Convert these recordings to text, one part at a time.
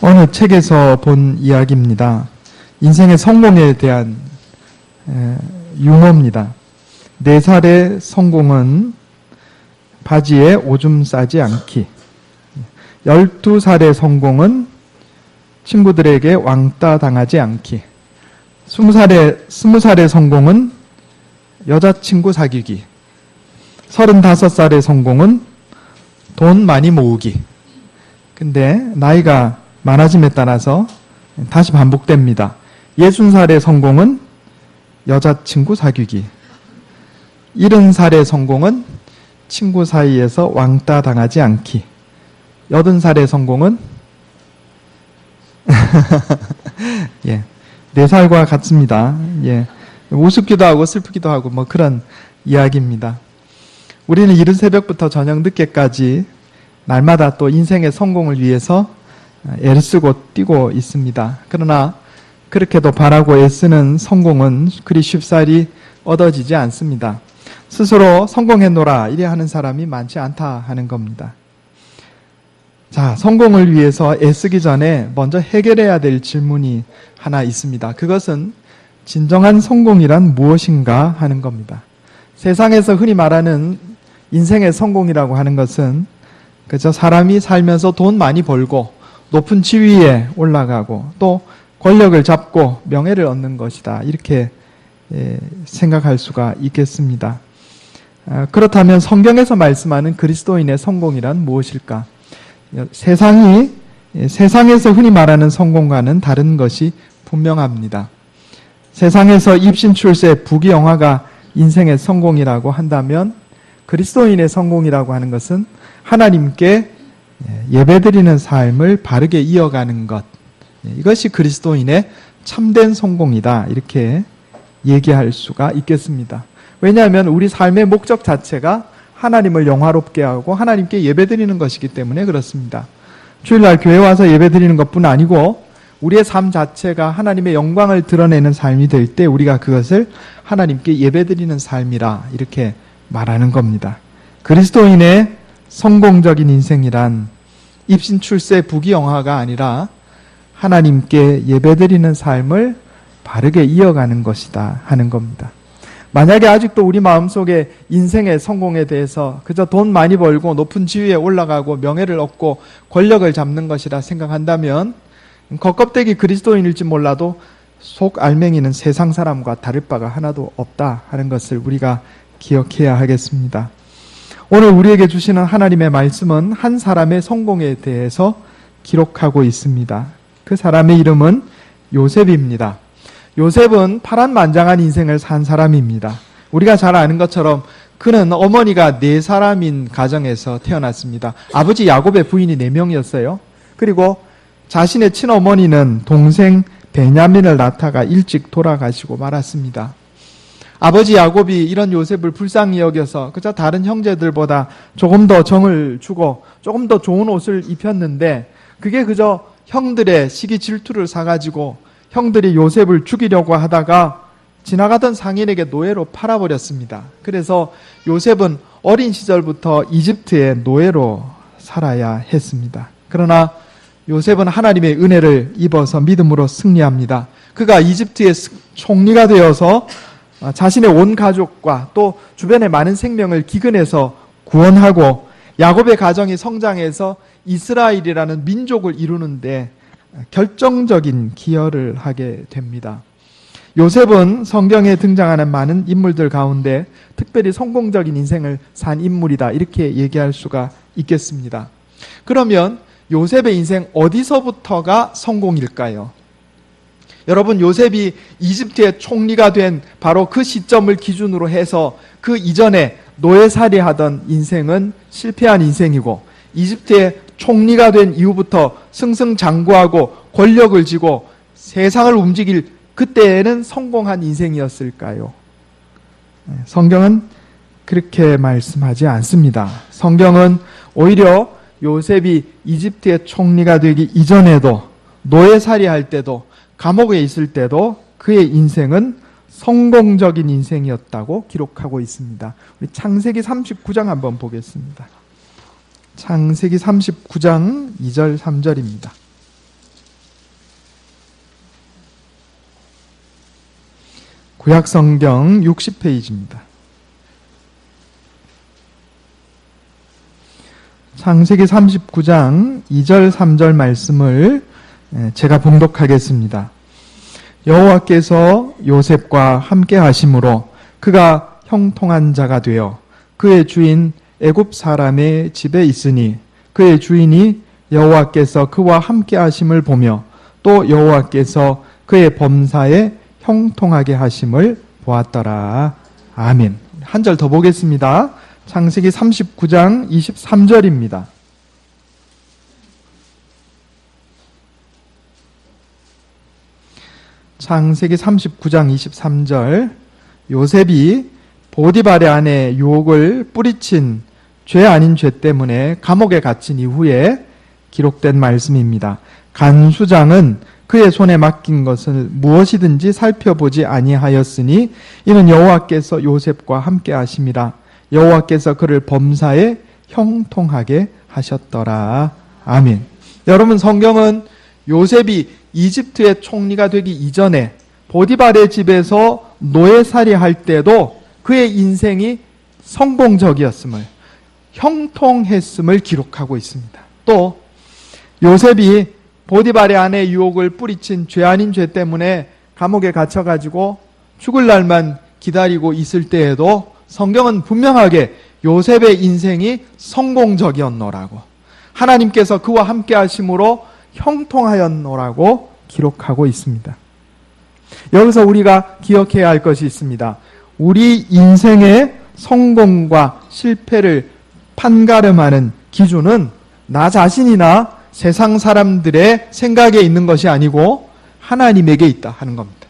어느 책에서 본 이야기입니다. 인생의 성공에 대한 유머입니다. 4살의 성공은 바지에 오줌 싸지 않기. 12살의 성공은 친구들에게 왕따 당하지 않기. 20살의 성공은 여자친구 사귀기. 35살의 성공은 돈 많이 모으기. 근데 나이가 많아짐에 따라서 다시 반복됩니다. 60살의 성공은 여자친구 사귀기. 70살의 성공은 친구 사이에서 왕따 당하지 않기. 80살의 성공은 4살과 같습니다. 우습기도 하고 슬프기도 하고 뭐 그런 이야기입니다. 우리는 이른 새벽부터 저녁 늦게까지 날마다 또 인생의 성공을 위해서 애를 쓰고 뛰고 있습니다. 그러나 그렇게도 바라고 애쓰는 성공은 그리 쉽사리 얻어지지 않습니다. 스스로 성공해노라 이래 하는 사람이 많지 않다 하는 겁니다. 자, 성공을 위해서 애쓰기 전에 먼저 해결해야 될 질문이 하나 있습니다. 그것은 진정한 성공이란 무엇인가 하는 겁니다. 세상에서 흔히 말하는 인생의 성공이라고 하는 것은 그저 사람이 살면서 돈 많이 벌고 높은 지위에 올라가고 또 권력을 잡고 명예를 얻는 것이다. 이렇게 생각할 수가 있겠습니다. 그렇다면 성경에서 말씀하는 그리스도인의 성공이란 무엇일까? 세상에서 흔히 말하는 성공과는 다른 것이 분명합니다. 세상에서 입신출세 부귀영화가 인생의 성공이라고 한다면 그리스도인의 성공이라고 하는 것은 하나님께 예배드리는 삶을 바르게 이어가는 것, 이것이 그리스도인의 참된 성공이다 이렇게 얘기할 수가 있겠습니다. 왜냐하면 우리 삶의 목적 자체가 하나님을 영화롭게 하고 하나님께 예배드리는 것이기 때문에 그렇습니다. 주일날 교회 와서 예배드리는 것뿐 아니고 우리의 삶 자체가 하나님의 영광을 드러내는 삶이 될 때 우리가 그것을 하나님께 예배드리는 삶이라 이렇게 말하는 겁니다. 그리스도인의 성공적인 인생이란 입신출세 부귀영화가 아니라 하나님께 예배드리는 삶을 바르게 이어가는 것이다 하는 겁니다. 만약에 아직도 우리 마음속에 인생의 성공에 대해서 그저 돈 많이 벌고 높은 지위에 올라가고 명예를 얻고 권력을 잡는 것이라 생각한다면 겉껍데기 그리스도인일지 몰라도 속 알맹이는 세상 사람과 다를 바가 하나도 없다 하는 것을 우리가 기억해야 하겠습니다. 오늘 우리에게 주시는 하나님의 말씀은 한 사람의 성공에 대해서 기록하고 있습니다. 그 사람의 이름은 요셉입니다. 요셉은 파란만장한 인생을 산 사람입니다. 우리가 잘 아는 것처럼 그는 어머니가 4사람인 가정에서 태어났습니다. 아버지 야곱의 부인이 4명이었어요. 그리고 자신의 친어머니는 동생 베냐민을 낳다가 일찍 돌아가시고 말았습니다. 아버지 야곱이 이런 요셉을 불쌍히 여겨서 그저 다른 형제들보다 조금 더 정을 주고 조금 더 좋은 옷을 입혔는데 그게 그저 형들의 시기 질투를 사가지고 형들이 요셉을 죽이려고 하다가 지나가던 상인에게 노예로 팔아버렸습니다. 그래서 요셉은 어린 시절부터 이집트의 노예로 살아야 했습니다. 그러나 요셉은 하나님의 은혜를 입어서 믿음으로 승리합니다. 그가 이집트의 총리가 되어서 자신의 온 가족과 또 주변의 많은 생명을 기근에서 구원하고 야곱의 가정이 성장해서 이스라엘이라는 민족을 이루는데 결정적인 기여를 하게 됩니다. 요셉은 성경에 등장하는 많은 인물들 가운데 특별히 성공적인 인생을 산 인물이다 이렇게 얘기할 수가 있겠습니다. 그러면 요셉의 인생 어디서부터가 성공일까요? 여러분, 요셉이 이집트의 총리가 된 바로 그 시점을 기준으로 해서 그 이전에 노예살이하던 인생은 실패한 인생이고 이집트의 총리가 된 이후부터 승승장구하고 권력을 쥐고 세상을 움직일 그때에는 성공한 인생이었을까요? 성경은 그렇게 말씀하지 않습니다. 성경은 오히려 요셉이 이집트의 총리가 되기 이전에도 노예살이할 때도 감옥에 있을 때도 그의 인생은 성공적인 인생이었다고 기록하고 있습니다. 우리 창세기 39장 한번 보겠습니다. 창세기 39장 2절 3절입니다. 구약성경 60페이지입니다. 창세기 39장 2절 3절 말씀을 제가 봉독하겠습니다. 여호와께서 요셉과 함께 하심으로 그가 형통한 자가 되어 그의 주인 애굽 사람의 집에 있으니 그의 주인이 여호와께서 그와 함께 하심을 보며 또 여호와께서 그의 범사에 형통하게 하심을 보았더라. 아멘. 한 절 더 보겠습니다. 창세기 39장 23절입니다. 창세기 39장 23절 요셉이 보디발의 아내 유혹을 뿌리친 죄 아닌 죄 때문에 감옥에 갇힌 이후에 기록된 말씀입니다. 간수장은 그의 손에 맡긴 것을 무엇이든지 살펴보지 아니하였으니 이는 여호와께서 요셉과 함께 하심이라. 여호와께서 그를 범사에 형통하게 하셨더라. 아멘. 여러분, 성경은 요셉이 이집트의 총리가 되기 이전에 보디발의 집에서 노예살이 할 때도 그의 인생이 성공적이었음을, 형통했음을 기록하고 있습니다. 또 요셉이 보디발의 아내 유혹을 뿌리친 죄 아닌 죄 때문에 감옥에 갇혀가지고 죽을 날만 기다리고 있을 때에도 성경은 분명하게 요셉의 인생이 성공적이었노라고, 하나님께서 그와 함께 하심으로 형통하였노라고 기록하고 있습니다. 여기서 우리가 기억해야 할 것이 있습니다. 우리 인생의 성공과 실패를 판가름하는 기준은 나 자신이나 세상 사람들의 생각에 있는 것이 아니고 하나님에게 있다 하는 겁니다.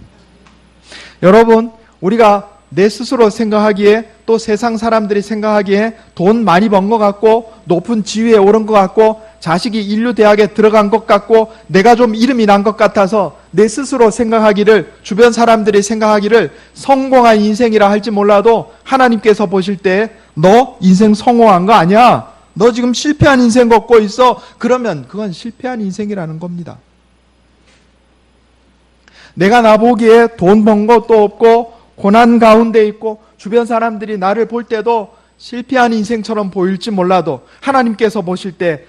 여러분, 우리가 내 스스로 생각하기에 또 세상 사람들이 생각하기에 돈 많이 번 것 같고 높은 지위에 오른 것 같고 자식이 인류대학에 들어간 것 같고 내가 좀 이름이 난 것 같아서 내 스스로 생각하기를, 주변 사람들이 생각하기를 성공한 인생이라 할지 몰라도 하나님께서 보실 때 너 인생 성공한 거 아니야? 너 지금 실패한 인생 걷고 있어? 그러면 그건 실패한 인생이라는 겁니다. 내가 나보기에 돈 번 것도 없고 고난 가운데 있고 주변 사람들이 나를 볼 때도 실패한 인생처럼 보일지 몰라도 하나님께서 보실 때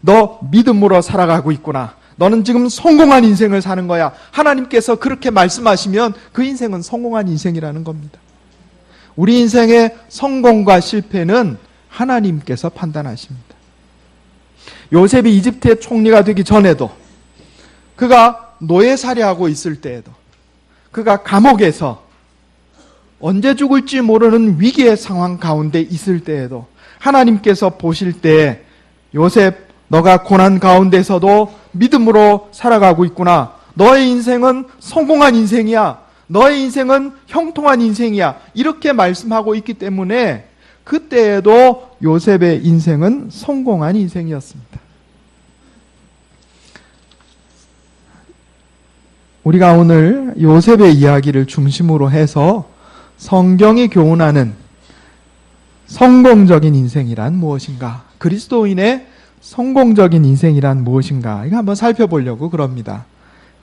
너 믿음으로 살아가고 있구나. 너는 지금 성공한 인생을 사는 거야. 하나님께서 그렇게 말씀하시면 그 인생은 성공한 인생이라는 겁니다. 우리 인생의 성공과 실패는 하나님께서 판단하십니다. 요셉이 이집트의 총리가 되기 전에도, 그가 노예살이하고 있을 때에도, 그가 감옥에서 언제 죽을지 모르는 위기의 상황 가운데 있을 때에도 하나님께서 보실 때 요셉, 너가 고난 가운데서도 믿음으로 살아가고 있구나. 너의 인생은 성공한 인생이야. 너의 인생은 형통한 인생이야. 이렇게 말씀하고 있기 때문에 그때에도 요셉의 인생은 성공한 인생이었습니다. 우리가 오늘 요셉의 이야기를 중심으로 해서 성경이 교훈하는 성공적인 인생이란 무엇인가? 그리스도인의 성공적인 인생이란 무엇인가? 이거 한번 살펴보려고 그럽니다.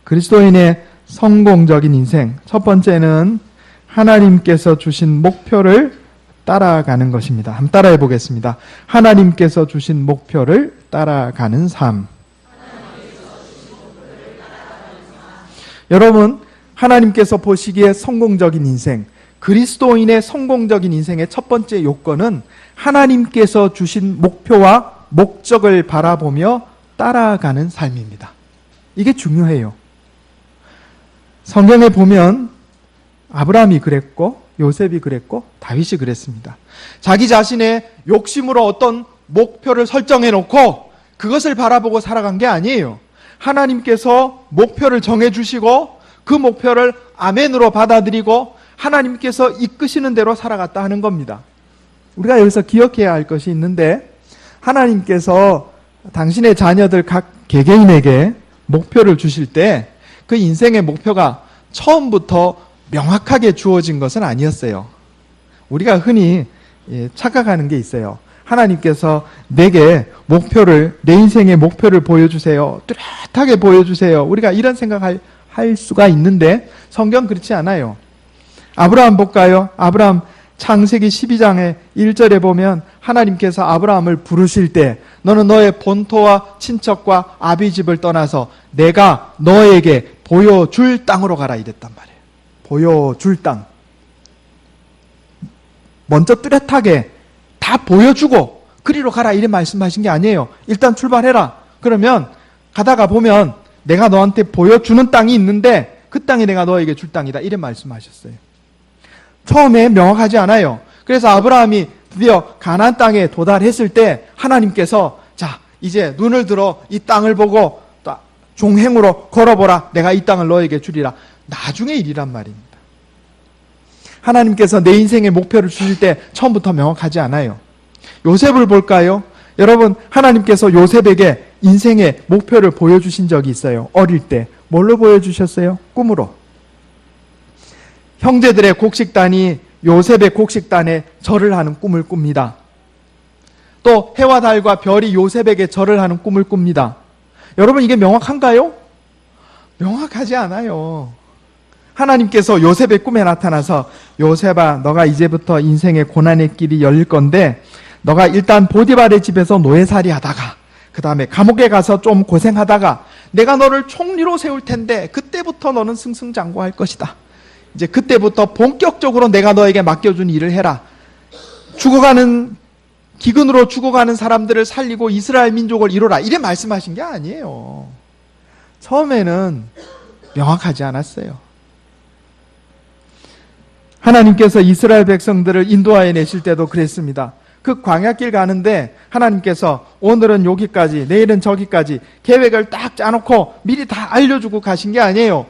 그리스도인의 성공적인 인생. 첫 번째는 하나님께서 주신 목표를 따라가는 것입니다. 한번 따라해 보겠습니다. 하나님께서 주신 목표를 따라가는 삶. 여러분, 하나님께서 보시기에 성공적인 인생, 그리스도인의 성공적인 인생의 첫 번째 요건은 하나님께서 주신 목표와 목적을 바라보며 따라가는 삶입니다. 이게 중요해요. 성경에 보면 아브라함이 그랬고 요셉이 그랬고 다윗이 그랬습니다. 자기 자신의 욕심으로 어떤 목표를 설정해 놓고 그것을 바라보고 살아간 게 아니에요. 하나님께서 목표를 정해 주시고 그 목표를 아멘으로 받아들이고 하나님께서 이끄시는 대로 살아갔다 하는 겁니다. 우리가 여기서 기억해야 할 것이 있는데, 하나님께서 당신의 자녀들 각 개개인에게 목표를 주실 때 그 인생의 목표가 처음부터 명확하게 주어진 것은 아니었어요. 우리가 흔히 착각하는 게 있어요. 하나님께서 내게 목표를, 내 인생의 목표를 보여주세요. 뚜렷하게 보여주세요. 우리가 이런 생각할 수가 있는데 성경 그렇지 않아요. 아브라함 볼까요? 아브라함 창세기 12장의 1절에 보면 하나님께서 아브라함을 부르실 때 너는 너의 본토와 친척과 아비 집을 떠나서 내가 너에게 보여줄 땅으로 가라 이랬단 말이에요. 보여줄 땅. 먼저 뚜렷하게 다 보여주고 그리로 가라 이래 말씀하신 게 아니에요. 일단 출발해라. 그러면 가다가 보면 내가 너한테 보여주는 땅이 있는데 그 땅이 내가 너에게 줄 땅이다 이래 말씀하셨어요. 처음에 명확하지 않아요. 그래서 아브라함이 드디어 가나안 땅에 도달했을 때 하나님께서 자 이제 눈을 들어 이 땅을 보고 종행으로 걸어보라. 내가 이 땅을 너에게 주리라. 나중의 일이란 말입니다. 하나님께서 내 인생의 목표를 주실 때 처음부터 명확하지 않아요. 요셉을 볼까요? 여러분 하나님께서 요셉에게 인생의 목표를 보여주신 적이 있어요. 어릴 때 뭘로 보여주셨어요? 꿈으로. 형제들의 곡식단이 요셉의 곡식단에 절을 하는 꿈을 꿉니다. 또 해와 달과 별이 요셉에게 절을 하는 꿈을 꿉니다. 여러분 이게 명확한가요? 명확하지 않아요. 하나님께서 요셉의 꿈에 나타나서 요셉아 너가 이제부터 인생의 고난의 길이 열릴 건데 너가 일단 보디발의 집에서 노예살이 하다가 그 다음에 감옥에 가서 좀 고생하다가 내가 너를 총리로 세울 텐데 그때부터 너는 승승장구할 것이다. 이제 그때부터 본격적으로 내가 너에게 맡겨준 일을 해라. 기근으로 죽어가는 사람들을 살리고 이스라엘 민족을 이루라. 이래 말씀하신 게 아니에요. 처음에는 명확하지 않았어요. 하나님께서 이스라엘 백성들을 인도하여 내실 때도 그랬습니다. 그 광야길 가는데 하나님께서 오늘은 여기까지 내일은 저기까지 계획을 딱 짜놓고 미리 다 알려주고 가신 게 아니에요.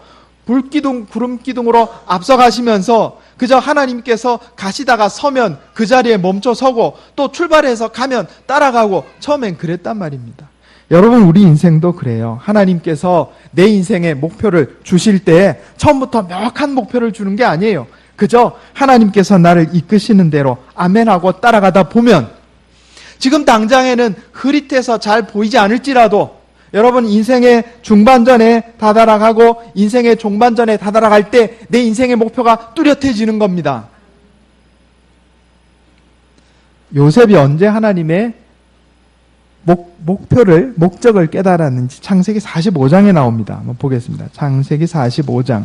불기둥 구름기둥으로 앞서가시면서 그저 하나님께서 가시다가 서면 그 자리에 멈춰 서고 또 출발해서 가면 따라가고 처음엔 그랬단 말입니다. 여러분 우리 인생도 그래요. 하나님께서 내 인생의 목표를 주실 때 처음부터 명확한 목표를 주는 게 아니에요. 그저 하나님께서 나를 이끄시는 대로 아멘하고 따라가다 보면 지금 당장에는 흐릿해서 잘 보이지 않을지라도 여러분 인생의 중반전에 다다라가고 인생의 종반전에 다다라갈 때 내 인생의 목표가 뚜렷해지는 겁니다. 요셉이 언제 하나님의 목적을 깨달았는지 창세기 45장에 나옵니다. 한번 보겠습니다. 창세기 45장.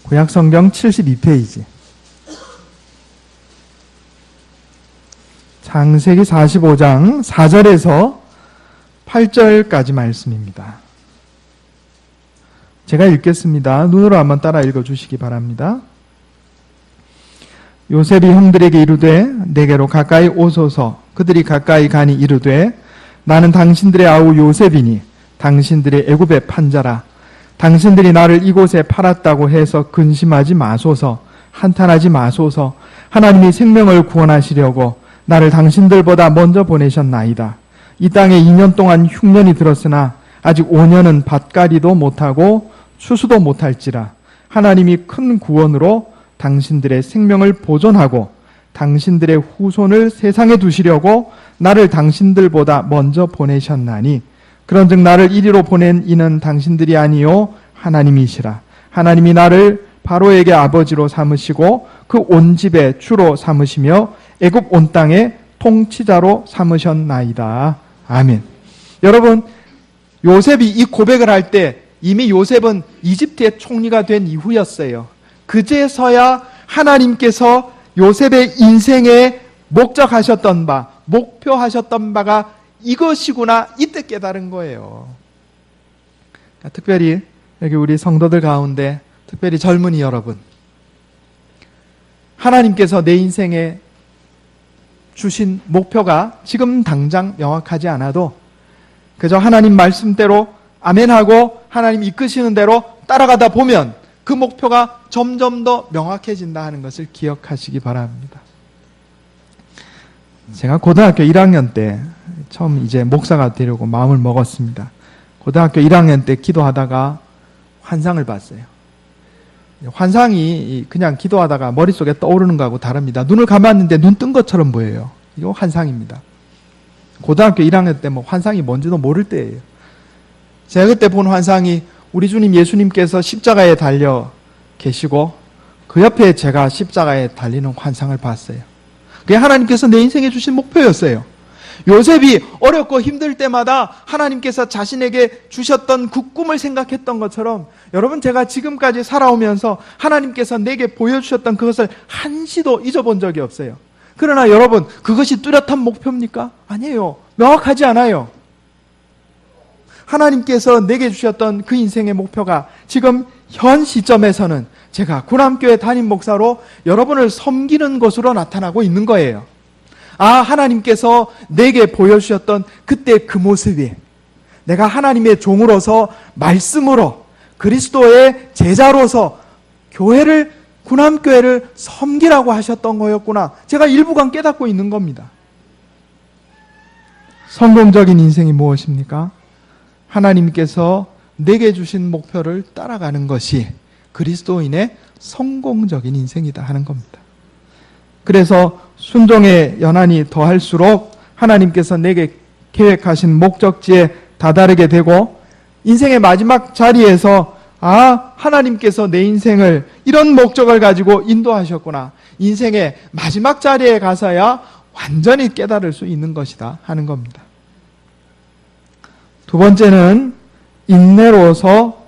구약성경 72페이지. 창세기 45장 4절에서 8절까지 말씀입니다. 제가 읽겠습니다. 눈으로 한번 따라 읽어주시기 바랍니다. 요셉이 형들에게 이르되 내게로 가까이 오소서. 그들이 가까이 가니 이르되 나는 당신들의 아우 요셉이니 당신들의 애굽의 판자라. 당신들이 나를 이곳에 팔았다고 해서 근심하지 마소서. 한탄하지 마소서. 하나님이 생명을 구원하시려고 나를 당신들보다 먼저 보내셨나이다. 이 땅에 2년 동안 흉년이 들었으나 아직 5년은 밭갈이도 못하고 추수도 못할지라. 하나님이 큰 구원으로 당신들의 생명을 보존하고 당신들의 후손을 세상에 두시려고 나를 당신들보다 먼저 보내셨나니 그런즉 나를 이리로 보낸 이는 당신들이 아니요 하나님이시라. 하나님이 나를 바로에게 아버지로 삼으시고 그 온 집의 주로 삼으시며 애굽 온 땅의 통치자로 삼으셨나이다. 아멘. 여러분 요셉이 이 고백을 할 때 이미 요셉은 이집트의 총리가 된 이후였어요. 그제서야 하나님께서 요셉의 인생에 목적하셨던 바, 목표하셨던 바가 이것이구나 이때 깨달은 거예요. 특별히 여기 우리 성도들 가운데 특별히 젊은이 여러분, 하나님께서 내 인생에 주신 목표가 지금 당장 명확하지 않아도 그저 하나님 말씀대로 아멘하고 하나님 이끄시는 대로 따라가다 보면 그 목표가 점점 더 명확해진다 하는 것을 기억하시기 바랍니다. 제가 고등학교 1학년 때 처음 이제 목사가 되려고 마음을 먹었습니다. 고등학교 1학년 때 기도하다가 환상을 봤어요. 환상이 그냥 기도하다가 머릿속에 떠오르는 거하고 다릅니다. 눈을 감았는데 눈 뜬 것처럼 보여요. 이거 환상입니다. 고등학교 1학년 때 뭐 환상이 뭔지도 모를 때예요. 제가 그때 본 환상이 우리 주님 예수님께서 십자가에 달려 계시고 그 옆에 제가 십자가에 달리는 환상을 봤어요. 그게 하나님께서 내 인생에 주신 목표였어요. 요셉이 어렵고 힘들 때마다 하나님께서 자신에게 주셨던 그 꿈을 생각했던 것처럼 여러분, 제가 지금까지 살아오면서 하나님께서 내게 보여주셨던 그것을 한시도 잊어본 적이 없어요. 그러나 여러분, 그것이 뚜렷한 목표입니까? 아니에요. 명확하지 않아요. 하나님께서 내게 주셨던 그 인생의 목표가 지금 현 시점에서는 제가 구남교회 담임 목사로 여러분을 섬기는 것으로 나타나고 있는 거예요. 하나님께서 내게 보여주셨던 그때 그 모습이 내가 하나님의 종으로서 말씀으로 그리스도의 제자로서 교회를, 구남교회를 섬기라고 하셨던 거였구나. 제가 일부간 깨닫고 있는 겁니다. 성공적인 인생이 무엇입니까? 하나님께서 내게 주신 목표를 따라가는 것이 그리스도인의 성공적인 인생이다 하는 겁니다. 그래서 순종의 연한이 더할수록 하나님께서 내게 계획하신 목적지에 다다르게 되고 인생의 마지막 자리에서 하나님께서 내 인생을 이런 목적을 가지고 인도하셨구나. 인생의 마지막 자리에 가서야 완전히 깨달을 수 있는 것이다 하는 겁니다. 두 번째는 인내로서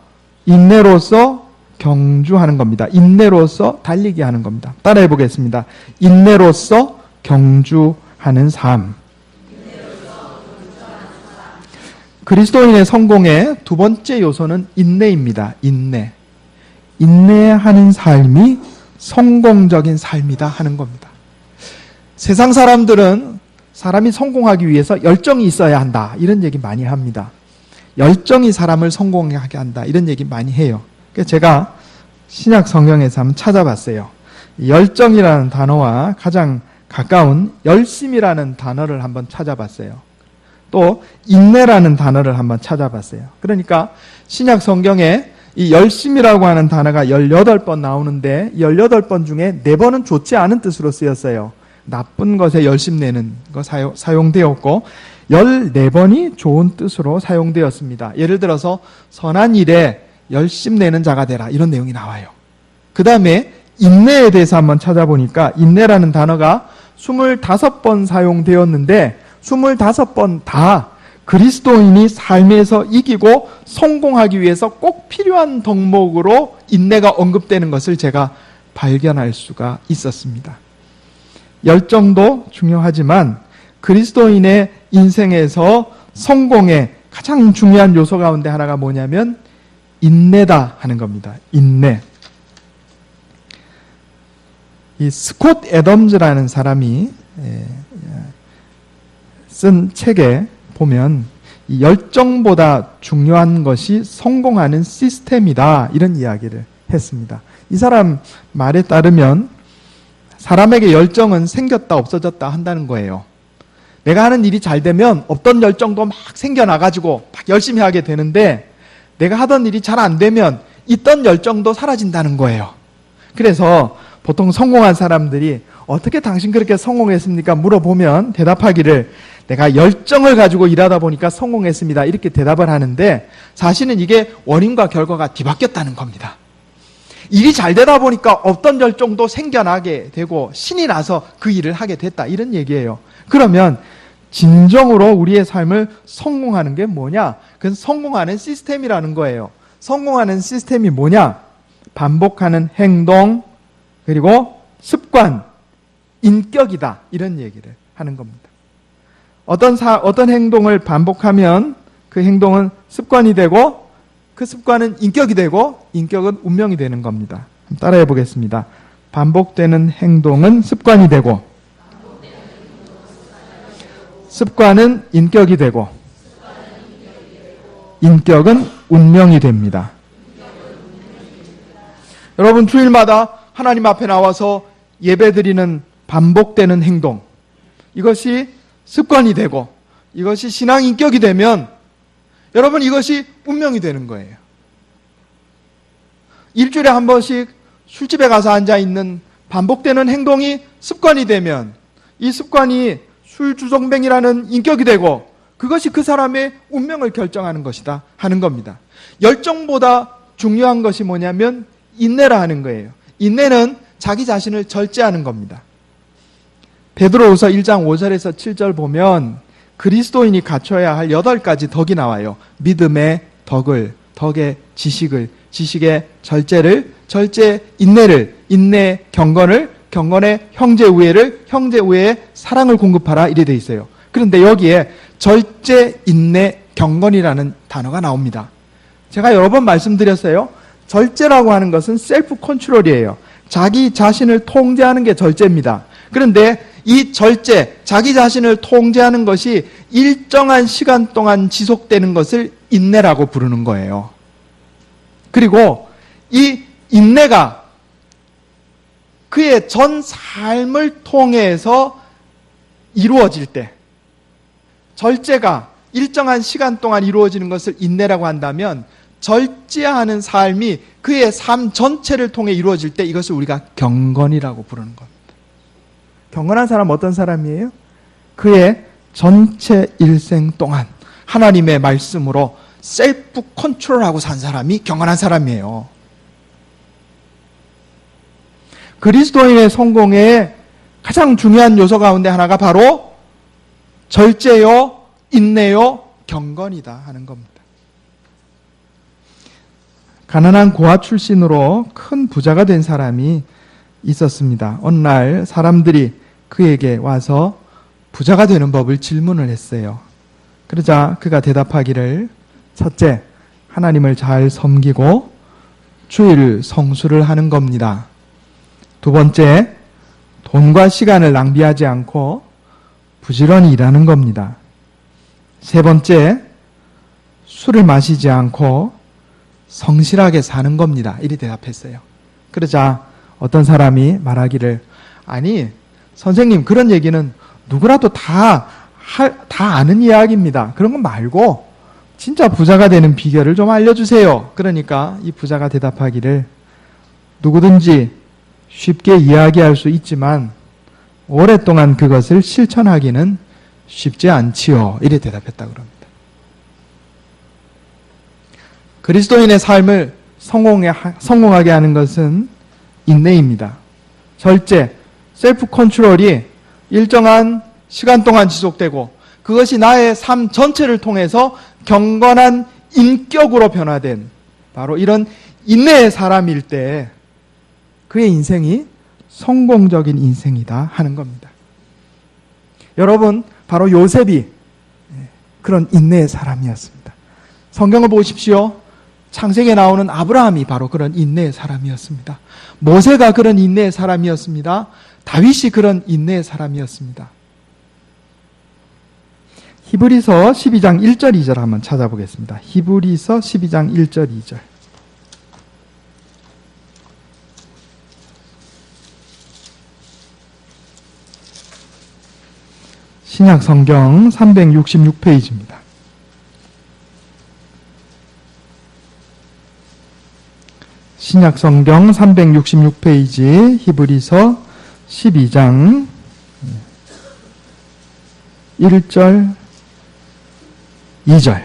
경주하는 겁니다. 인내로서 달리기 하는 겁니다. 따라해 보겠습니다. 인내로서 경주하는 삶. 그리스도인의 성공의 두 번째 요소는 인내입니다. 인내하는 삶이 성공적인 삶이다 하는 겁니다. 세상 사람들은 사람이 성공하기 위해서 열정이 있어야 한다, 이런 얘기 많이 합니다. 열정이 사람을 성공하게 한다, 이런 얘기 많이 해요. 그래서 제가 신약 성경에서 한번 찾아봤어요. 열정이라는 단어와 가장 가까운 열심이라는 단어를 한번 찾아봤어요. 또 인내라는 단어를 한번 찾아봤어요. 그러니까 신약 성경에 이 열심이라고 하는 단어가 18번 나오는데 18번 중에 4번은 좋지 않은 뜻으로 쓰였어요. 나쁜 것에 열심 내는 거 사용되었고 14번이 좋은 뜻으로 사용되었습니다. 예를 들어서 선한 일에 열심 내는 자가 되라, 이런 내용이 나와요. 그 다음에 인내에 대해서 한번 찾아보니까 인내라는 단어가 25번 사용되었는데 25번 다 그리스도인이 삶에서 이기고 성공하기 위해서 꼭 필요한 덕목으로 인내가 언급되는 것을 제가 발견할 수가 있었습니다. 열정도 중요하지만 그리스도인의 인생에서 성공의 가장 중요한 요소 가운데 하나가 뭐냐면 인내다 하는 겁니다. 인내. 이 스콧 애덤즈라는 사람이 쓴 책에 보면 이 열정보다 중요한 것이 성공하는 시스템이다, 이런 이야기를 했습니다. 이 사람 말에 따르면 사람에게 열정은 생겼다 없어졌다 한다는 거예요. 내가 하는 일이 잘 되면 없던 열정도 막 생겨나가지고 막 열심히 하게 되는데 내가 하던 일이 잘 안 되면 있던 열정도 사라진다는 거예요. 그래서 보통 성공한 사람들이 어떻게 당신 그렇게 성공했습니까? 물어보면 대답하기를 내가 열정을 가지고 일하다 보니까 성공했습니다, 이렇게 대답을 하는데 사실은 이게 원인과 결과가 뒤바뀌었다는 겁니다. 일이 잘 되다 보니까 없던 열정도 생겨나게 되고 신이 나서 그 일을 하게 됐다, 이런 얘기예요. 그러면 진정으로 우리의 삶을 성공하는 게 뭐냐? 그건 성공하는 시스템이라는 거예요. 성공하는 시스템이 뭐냐? 반복하는 행동, 그리고 습관, 인격이다, 이런 얘기를 하는 겁니다. 어떤 행동을 반복하면 그 행동은 습관이 되고 그 습관은 인격이 되고 인격은 운명이 되는 겁니다. 따라해 보겠습니다. 반복되는 행동은 습관이 되고 습관은 인격이 되고 인격은 운명이 됩니다. 여러분, 주일마다 하나님 앞에 나와서 예배드리는 반복되는 행동, 이것이 습관이 되고 이것이 신앙 인격이 되면 여러분, 이것이 운명이 되는 거예요. 일주일에 한 번씩 술집에 가서 앉아있는 반복되는 행동이 습관이 되면 이 습관이 술주정뱅이라는 인격이 되고 그것이 그 사람의 운명을 결정하는 것이다 하는 겁니다. 열정보다 중요한 것이 뭐냐면 인내라 하는 거예요. 인내는 자기 자신을 절제하는 겁니다. 베드로후서 1장 5절에서 7절 보면 그리스도인이 갖춰야 할 8가지 덕이 나와요. 믿음의 덕을, 덕의 지식을, 지식의 절제를, 절제 인내를, 인내 경건을, 경건의 형제 우애를, 형제 우애에 사랑을 공급하라 이래 돼 있어요. 그런데 여기에 절제 인내 경건이라는 단어가 나옵니다. 제가 여러 번 말씀드렸어요. 절제라고 하는 것은 셀프 컨트롤이에요. 자기 자신을 통제하는 게 절제입니다. 그런데 이 절제, 자기 자신을 통제하는 것이 일정한 시간 동안 지속되는 것을 인내라고 부르는 거예요. 그리고 이 인내가 그의 전 삶을 통해서 이루어질 때, 절제가 일정한 시간 동안 이루어지는 것을 인내라고 한다면 절제하는 삶이 그의 삶 전체를 통해 이루어질 때 이것을 우리가 경건이라고 부르는 겁니다. 경건한 사람 어떤 사람이에요? 그의 전체 일생 동안 하나님의 말씀으로 셀프 컨트롤하고 산 사람이 경건한 사람이에요. 그리스도인의 성공의 가장 중요한 요소 가운데 하나가 바로 절제요, 인내요, 경건이다 하는 겁니다. 가난한 고아 출신으로 큰 부자가 된 사람이 있었습니다. 어느 날 사람들이 그에게 와서 부자가 되는 법을 질문을 했어요. 그러자 그가 대답하기를, 첫째, 하나님을 잘 섬기고 주일 성수를 하는 겁니다. 두 번째, 돈과 시간을 낭비하지 않고 부지런히 일하는 겁니다. 세 번째, 술을 마시지 않고 성실하게 사는 겁니다. 이리 대답했어요. 그러자 어떤 사람이 말하기를, 아니 선생님, 그런 얘기는 누구라도 다 아는 이야기입니다. 그런 건 말고 진짜 부자가 되는 비결을 좀 알려주세요. 그러니까 이 부자가 대답하기를, 누구든지 쉽게 이야기할 수 있지만 오랫동안 그것을 실천하기는 쉽지 않지요. 이래 대답했다고 합니다. 그리스도인의 삶을 성공하게 하는 것은 인내입니다. 절제, 셀프 컨트롤이 일정한 시간 동안 지속되고 그것이 나의 삶 전체를 통해서 경건한 인격으로 변화된 바로 이런 인내의 사람일 때 그의 인생이 성공적인 인생이다 하는 겁니다. 여러분, 바로 요셉이 그런 인내의 사람이었습니다. 성경을 보십시오. 창세기에 나오는 아브라함이 바로 그런 인내의 사람이었습니다. 모세가 그런 인내의 사람이었습니다. 다윗이 그런 인내의 사람이었습니다. 히브리서 12장 1절 2절 한번 찾아보겠습니다. 히브리서 12장 1절 2절. 신약 성경 366페이지입니다. 신약 성경 366페이지 히브리서 12장 1절 2절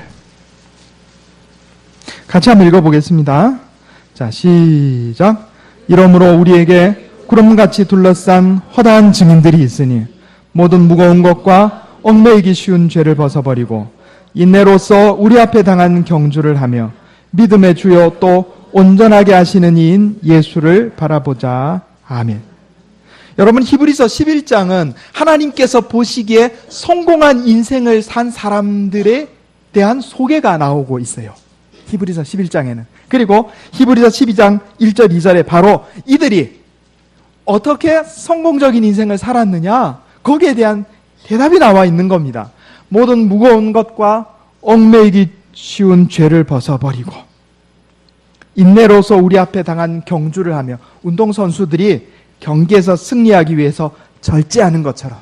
같이 한번 읽어보겠습니다. 자, 시작. 이러므로 우리에게 구름같이 둘러싼 허다한 증인들이 있으니 모든 무거운 것과 얽매이기 쉬운 죄를 벗어버리고 인내로서 우리 앞에 당한 경주를 하며 믿음의 주요 또 온전하게 하시는 이인 예수를 바라보자. 아멘. 여러분, 히브리서 11장은 하나님께서 보시기에 성공한 인생을 산 사람들에 대한 소개가 나오고 있어요. 히브리서 11장에는. 그리고 히브리서 12장 1절 2절에 바로 이들이 어떻게 성공적인 인생을 살았느냐, 거기에 대한 대답이 나와 있는 겁니다. 모든 무거운 것과 얽매이기 쉬운 죄를 벗어버리고 인내로서 우리 앞에 당한 경주를 하며, 운동선수들이 경기에서 승리하기 위해서 절제하는 것처럼,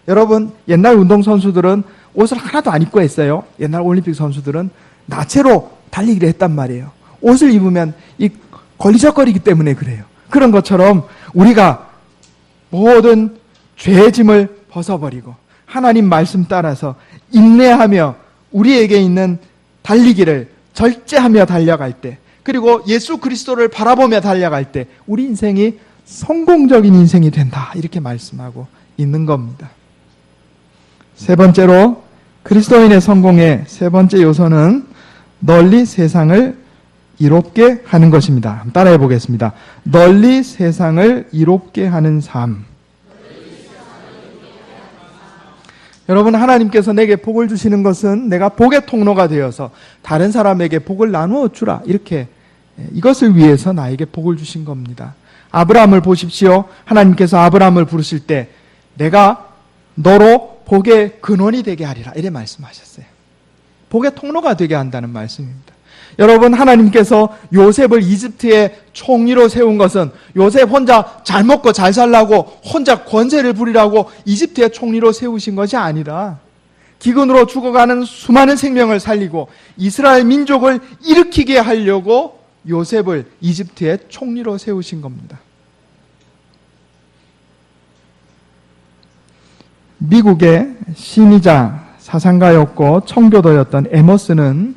여러분, 옛날 운동선수들은 옷을 하나도 안 입고 했어요. 옛날 올림픽 선수들은 나체로 달리기를 했단 말이에요. 옷을 입으면 이 걸리적거리기 때문에 그래요. 그런 것처럼 우리가 모든 죄의 짐을 벗어버리고 하나님 말씀 따라서 인내하며 우리에게 있는 달리기를 절제하며 달려갈 때, 그리고 예수 그리스도를 바라보며 달려갈 때 우리 인생이 성공적인 인생이 된다, 이렇게 말씀하고 있는 겁니다. 세 번째로 그리스도인의 성공의 세 번째 요소는 널리 세상을 이롭게 하는 것입니다. 따라해 보겠습니다. 널리 세상을 이롭게 하는 삶. 여러분, 하나님께서 내게 복을 주시는 것은 내가 복의 통로가 되어서 다른 사람에게 복을 나누어 주라, 이렇게, 이것을 위해서 나에게 복을 주신 겁니다. 아브라함을 보십시오. 하나님께서 아브라함을 부르실 때 내가 너로 복의 근원이 되게 하리라, 이래 말씀하셨어요. 복의 통로가 되게 한다는 말씀입니다. 여러분, 하나님께서 요셉을 이집트의 총리로 세운 것은 요셉 혼자 잘 먹고 잘 살라고, 혼자 권세를 부리라고 이집트의 총리로 세우신 것이 아니라 기근으로 죽어가는 수많은 생명을 살리고 이스라엘 민족을 일으키게 하려고 요셉을 이집트의 총리로 세우신 겁니다. 미국의 신이자 사상가였고 청교도였던 에머스는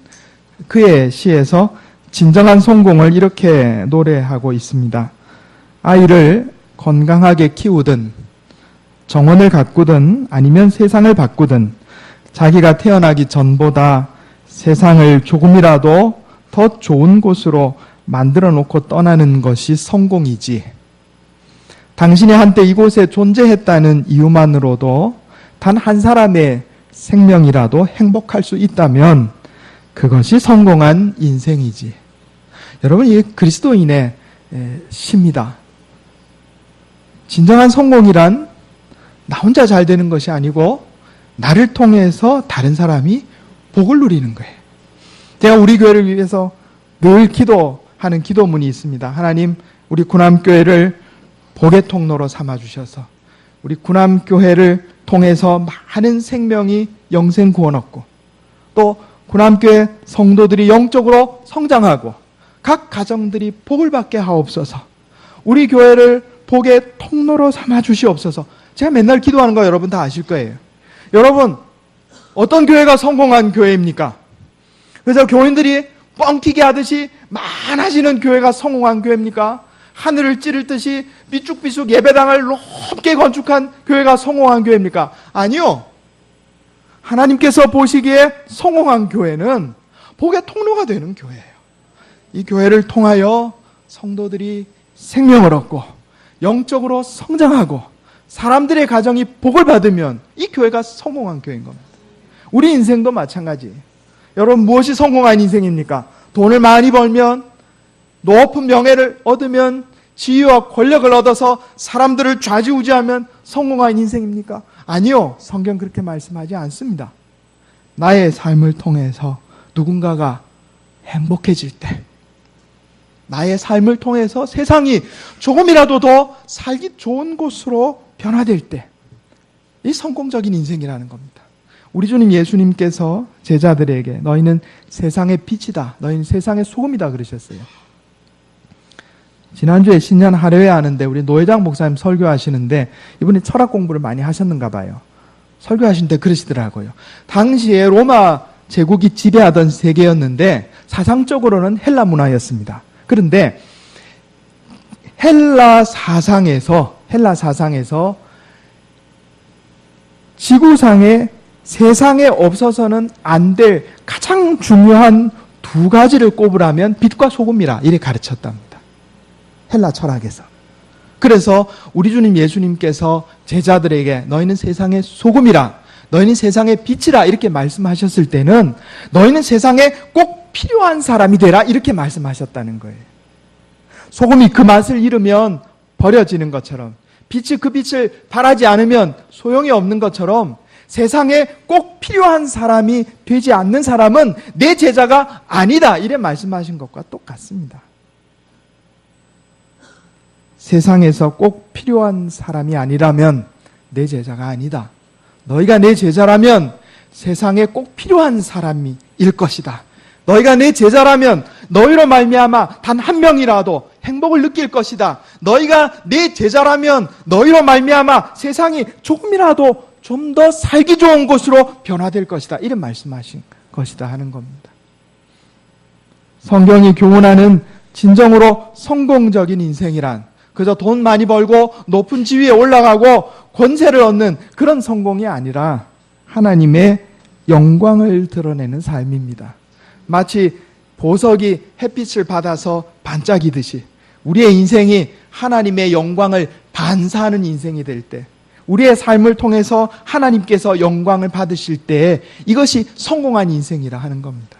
그의 시에서 진정한 성공을 이렇게 노래하고 있습니다. 아이를 건강하게 키우든, 정원을 가꾸든, 아니면 세상을 바꾸든 자기가 태어나기 전보다 세상을 조금이라도 더 좋은 곳으로 만들어 놓고 떠나는 것이 성공이지, 당신이 한때 이곳에 존재했다는 이유만으로도 단 한 사람의 생명이라도 행복할 수 있다면 그것이 성공한 인생이지. 여러분, 이 그리스도인의 시입니다. 진정한 성공이란 나 혼자 잘 되는 것이 아니고 나를 통해서 다른 사람이 복을 누리는 거예요. 제가 우리 교회를 위해서 늘 기도하는 기도문이 있습니다. 하나님, 우리 구남교회를 복의 통로로 삼아주셔서 우리 구남교회를 통해서 많은 생명이 영생 구원 얻고, 또 구남교회 성도들이 영적으로 성장하고 각 가정들이 복을 받게 하옵소서. 우리 교회를 복의 통로로 삼아 주시옵소서. 제가 맨날 기도하는 거 여러분 다 아실 거예요. 여러분, 어떤 교회가 성공한 교회입니까? 그래서 교인들이 뻥튀기 하듯이 많아지는 교회가 성공한 교회입니까? 하늘을 찌를 듯이 삐죽삐죽 예배당을 높게 건축한 교회가 성공한 교회입니까? 아니요. 하나님께서 보시기에 성공한 교회는 복의 통로가 되는 교회예요. 이 교회를 통하여 성도들이 생명을 얻고 영적으로 성장하고 사람들의 가정이 복을 받으면 이 교회가 성공한 교회인 겁니다. 우리 인생도 마찬가지예요. 여러분, 무엇이 성공한 인생입니까? 돈을 많이 벌면, 높은 명예를 얻으면, 지위와 권력을 얻어서 사람들을 좌지우지하면 성공한 인생입니까? 아니요. 성경 그렇게 말씀하지 않습니다. 나의 삶을 통해서 누군가가 행복해질 때, 나의 삶을 통해서 세상이 조금이라도 더 살기 좋은 곳으로 변화될 때, 이 성공적인 인생이라는 겁니다. 우리 주님 예수님께서 제자들에게 너희는 세상의 빛이다, 너희는 세상의 소금이다 그러셨어요. 지난주에 신년 할애회 하는데 우리 노회장 목사님 설교하시는데 이분이 철학 공부를 많이 하셨는가 봐요. 설교하시는데 그러시더라고요. 당시에 로마 제국이 지배하던 세계였는데 사상적으로는 헬라 문화였습니다. 그런데 헬라 사상에서 지구상에 세상에 없어서는 안 될 가장 중요한 두 가지를 꼽으라면 빛과 소금이라, 이렇게 가르쳤답니다. 헬라 철학에서. 그래서 우리 주님 예수님께서 제자들에게 너희는 세상의 소금이라, 너희는 세상의 빛이라 이렇게 말씀하셨을 때는 너희는 세상에 꼭 필요한 사람이 되라 이렇게 말씀하셨다는 거예요. 소금이 그 맛을 잃으면 버려지는 것처럼, 빛이 그 빛을 발하지 않으면 소용이 없는 것처럼 세상에 꼭 필요한 사람이 되지 않는 사람은 내 제자가 아니다, 이래 말씀하신 것과 똑같습니다. 세상에서 꼭 필요한 사람이 아니라면 내 제자가 아니다. 너희가 내 제자라면 세상에 꼭 필요한 사람일 것이다. 너희가 내 제자라면 너희로 말미암아 단 한 명이라도 행복을 느낄 것이다. 너희가 내 제자라면 너희로 말미암아 세상이 조금이라도 좀 더 살기 좋은 곳으로 변화될 것이다. 이런 말씀하신 것이다 하는 겁니다. 성경이 교훈하는 진정으로 성공적인 인생이란 그저 돈 많이 벌고 높은 지위에 올라가고 권세를 얻는 그런 성공이 아니라 하나님의 영광을 드러내는 삶입니다. 마치 보석이 햇빛을 받아서 반짝이듯이 우리의 인생이 하나님의 영광을 반사하는 인생이 될 때, 우리의 삶을 통해서 하나님께서 영광을 받으실 때 이것이 성공한 인생이라 하는 겁니다.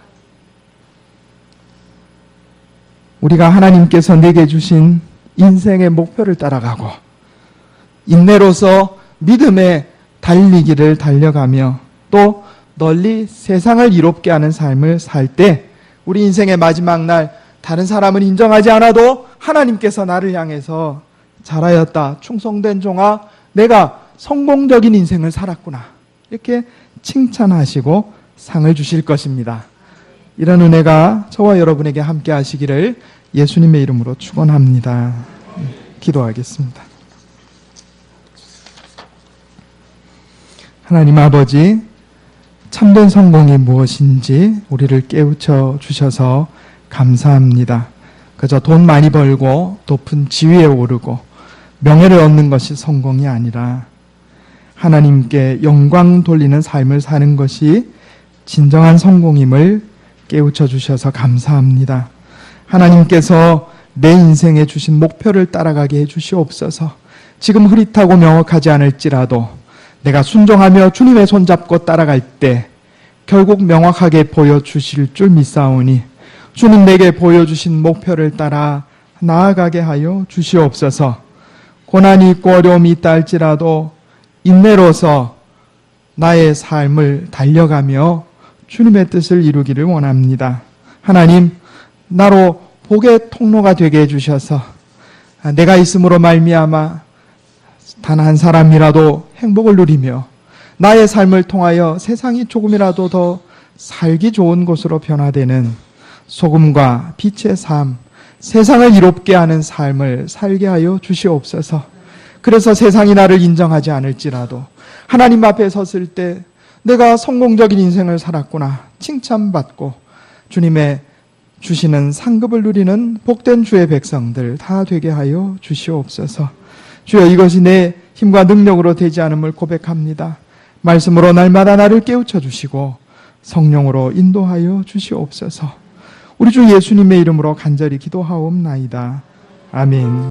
우리가 하나님께서 내게 주신 인생의 목표를 따라가고 인내로서 믿음의 달리기를 달려가며 또 널리 세상을 이롭게 하는 삶을 살 때 우리 인생의 마지막 날 다른 사람은 인정하지 않아도 하나님께서 나를 향해서 잘하였다, 충성된 종아, 내가 성공적인 인생을 살았구나, 이렇게 칭찬하시고 상을 주실 것입니다. 이런 은혜가 저와 여러분에게 함께 하시기를 예수님의 이름으로 축원합니다. 기도하겠습니다. 하나님 아버지, 참된 성공이 무엇인지 우리를 깨우쳐 주셔서 감사합니다. 그저 돈 많이 벌고 높은 지위에 오르고 명예를 얻는 것이 성공이 아니라 하나님께 영광 돌리는 삶을 사는 것이 진정한 성공임을 깨우쳐 주셔서 감사합니다. 하나님께서 내 인생에 주신 목표를 따라가게 해주시옵소서. 지금 흐릿하고 명확하지 않을지라도 내가 순종하며 주님의 손잡고 따라갈 때 결국 명확하게 보여주실 줄 믿사오니 주님 내게 보여주신 목표를 따라 나아가게 하여 주시옵소서. 고난이 있고 어려움이 있다 할지라도 인내로서 나의 삶을 달려가며 주님의 뜻을 이루기를 원합니다. 하나님, 나로 복의 통로가 되게 해주셔서 내가 있음으로 말미암아 단 한 사람이라도 행복을 누리며 나의 삶을 통하여 세상이 조금이라도 더 살기 좋은 곳으로 변화되는 소금과 빛의 삶, 세상을 이롭게 하는 삶을 살게 하여 주시옵소서. 그래서 세상이 나를 인정하지 않을지라도 하나님 앞에 섰을 때 내가 성공적인 인생을 살았구나 칭찬받고 주님의 주시는 상급을 누리는 복된 주의 백성들 다 되게 하여 주시옵소서. 주여, 이것이 내 힘과 능력으로 되지 않음을 고백합니다. 말씀으로 날마다 나를 깨우쳐 주시고 성령으로 인도하여 주시옵소서. 우리 주 예수님의 이름으로 간절히 기도하옵나이다. 아멘.